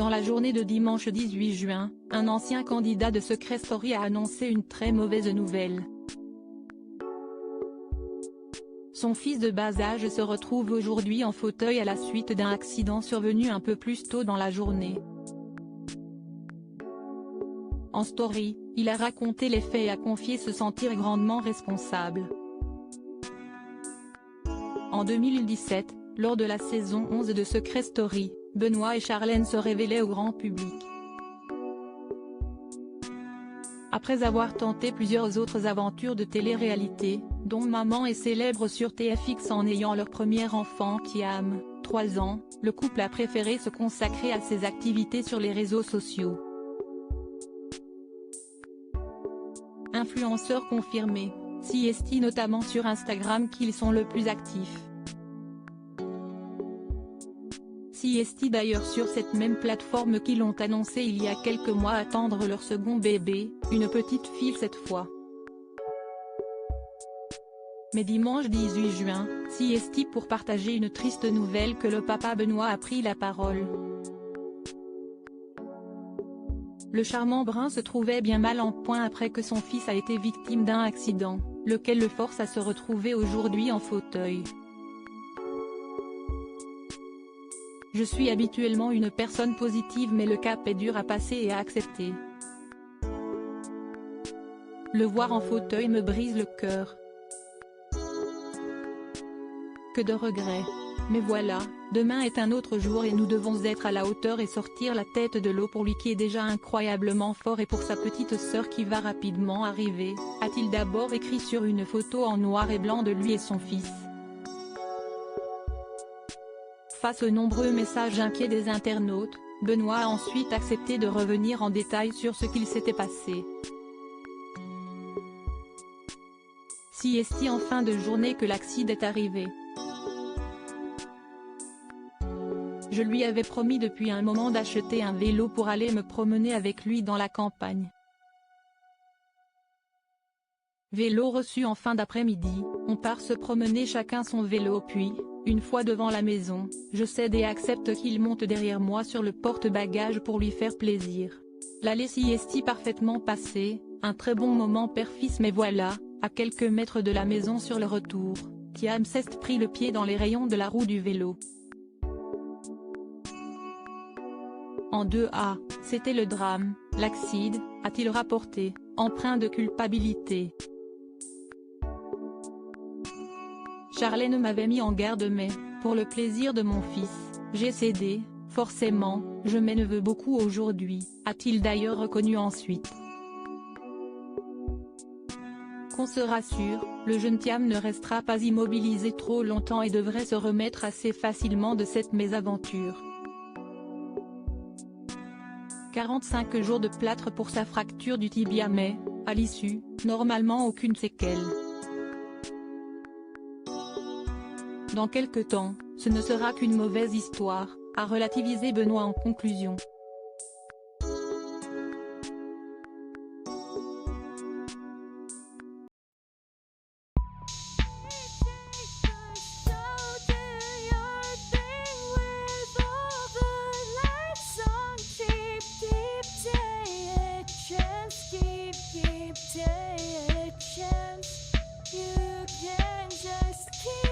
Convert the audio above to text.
Dans la journée de dimanche 18 juin, un ancien candidat de Secret Story a annoncé une très mauvaise nouvelle. Son fils de bas âge se retrouve aujourd'hui en fauteuil à la suite d'un accident survenu un peu plus tôt dans la journée. En story, il a raconté les faits et a confié se sentir grandement responsable. En 2017, lors de la saison 11 de Secret Story, Benoît et Charlène se révélaient au grand public. Après avoir tenté plusieurs autres aventures de télé-réalité, dont Maman est célèbre sur TFX en ayant leur premier enfant Thiam, 3 ans, le couple a préféré se consacrer à ses activités sur les réseaux sociaux. Influenceurs confirmés, si estiment notamment sur Instagram qu'ils sont le plus actifs. Si estiment d'ailleurs sur cette même plateforme qu'ils ont annoncé il y a quelques mois attendre leur second bébé, une petite fille cette fois. Mais dimanche 18 juin, si estiment pour partager une triste nouvelle que le papa Benoît a pris la parole. Le charmant brun se trouvait bien mal en point après que son fils a été victime d'un accident, lequel le force à se retrouver aujourd'hui en fauteuil. Je suis habituellement une personne positive mais le cap est dur à passer et à accepter. Le voir en fauteuil me brise le cœur. Que de regrets. Mais voilà, demain est un autre jour et nous devons être à la hauteur et sortir la tête de l'eau pour lui qui est déjà incroyablement fort et pour sa petite sœur qui va rapidement arriver, a-t-il d'abord écrit sur une photo en noir et blanc de lui et son fils. Face aux nombreux messages inquiets des internautes, Benoît a ensuite accepté de revenir en détail sur ce qu'il s'était passé. Si estime en fin de journée que l'accident est arrivé. Je lui avais promis depuis un moment d'acheter un vélo pour aller me promener avec lui dans la campagne. Vélo reçu en fin d'après-midi, on part se promener chacun son vélo puis, une fois devant la maison, je cède et accepte qu'il monte derrière moi sur le porte-bagages pour lui faire plaisir. L'allée s'y est parfaitement passée, un très bon moment père-fils mais voilà, à quelques mètres de la maison sur le retour, Thiam s'est pris le pied dans les rayons de la roue du vélo. En 2A, c'était le drame, l'accident, a-t-il rapporté, empreint de culpabilité. Charlène m'avait mis en garde mais, pour le plaisir de mon fils, j'ai cédé, forcément, je m'énerve beaucoup aujourd'hui, a-t-il d'ailleurs reconnu ensuite. Qu'on se rassure, le jeune Thiam ne restera pas immobilisé trop longtemps et devrait se remettre assez facilement de cette mésaventure. 45 jours de plâtre pour sa fracture du tibia mais, à l'issue, normalement aucune séquelle. Dans quelque temps, ce ne sera qu'une mauvaise histoire, a relativisé Benoît en conclusion. You can just keep